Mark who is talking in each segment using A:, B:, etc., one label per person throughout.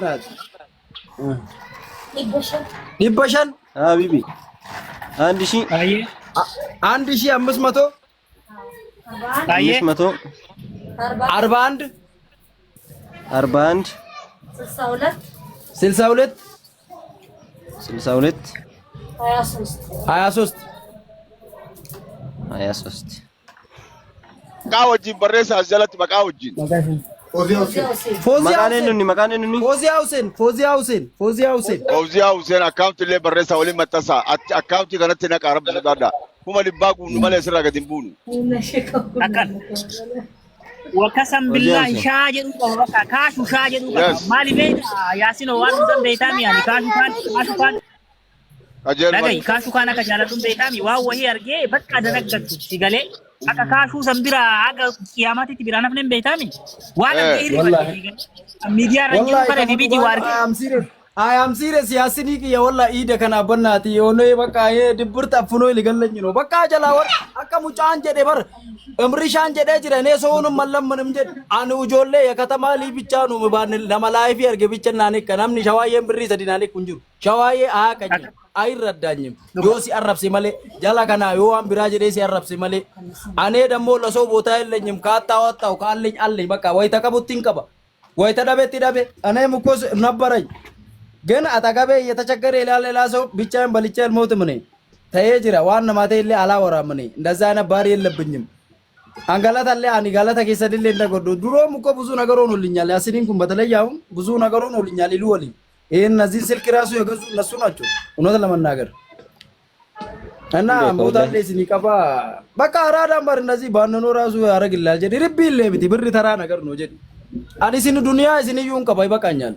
A: نات يبشن
B: حبيبي عندي شيء
C: طيب
A: عندي شيء 500
C: طيب
B: 500
A: 41
B: 41
A: 62
B: 62
A: 23
B: 23
D: كاوجي بريسا زلت بكاوجي
A: فوزيا
B: مكان إنني
A: فوزيا حسين فوزيا حسين فوزيا حسين
D: فوزيا حسين اكونت اللي بريسا ولي متسا اكونت كانت هناك عرب سودادا هم اللي باقوا نمال يسرا قديم بونو
C: أكن وقسم بالله شاجر وقا كاشو شاجر مالي بيت ياسين وان بيتامي يعني كاشو كان
D: اجل
C: لغاي كاشو كان كجالتون بيتامي واو وهي ارجي بقى دنقت سيغالي اكا كاشو سمبرا اغا قيامتي تبرانا فنن بيتامي وانا غيري ميديا رنجو كره في بيتي وارجي
A: I am serious yasini ki ya walla ide kana bannati ono baka ye dibburta funo ligallanyi no baka jala war akka mucaan jede bar amrishan jede jira ne so onu mallam manum jed anu jolle ya katama li bichanu muban nama life erge bichanani kanamni shawaye birri sadinani kunjur shawaye a kanye ay raddanyim yo si arabsi male jala kana yo am biraje de si arabsi male ane dammo la so bota ellenyim ka tawatta ka allin allin baka way takabutin kaba way tadabe tidabe ane mukos nabbaray ግን አጠገቤ እየተቸገረ ይላል ሌላ ሰው ብቻዬን በልቼ አልሞትም እኔ ተይጅራ ዋና ማቴሌ አላወራም እኔ እንደዛ አይነት ባህሪ የለብኝም አንገላታ አለ አኒ ጋላታ ከሰድል እንደጎዶ ድሮም እኮ ብዙ ነገር ሆኖልኛል ያሲኒንኩም በተለያው ብዙ ነገር ሆኖልኛል ይሉወልኝ ይሄን እነዚህ ስልክ ራሱ የገዙ እነሱ ናቸው እውነት ለመናገር እና ሞታሌ ሲኒቀባ በቃ አራዳ ማር እንደዚህ ባንኖ ራሱ ያረግላል ጀዲ ርቢል ለብቲ ብር ተራ ነገር ነው ጀዲ አዲ ሲኒ ዱንያ ሲኒዩን ቀባይ በቃኛል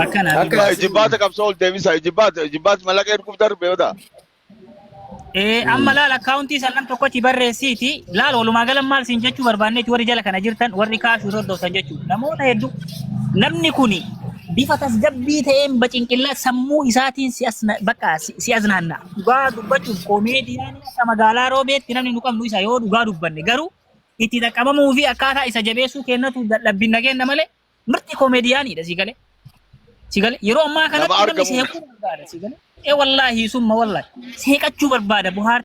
D: akka jibbata qabsool deebisa jibbata malaqa erguuf darbe yoda
C: amma laal akkaawuntii sallan tokkotti barreessiiti laal walumaa galan maal siin jechuu barbaanneeti warri jala kana jirtan warri kaashuu hordoftan jechuu namoota hedduu namni kuni bifa tasgabbii ta'een bacinqillaa sammuu isaatiin si aznaanna dhugaa dubbachuun koomeediyaan akka magaalaa roobeetti namni nu qabnu isa yoo dhugaa dubbanne garuu itti dhaqqabamuu fi akkaataa isa jabeessuu kennatu dadhabbiin nageenya malee mirti koomeediyaaniidha si galee سيقال يروح ما كان نمي سيقول بربادة سيقال إيه والله ثم والله سيقتشو بربادة بوهار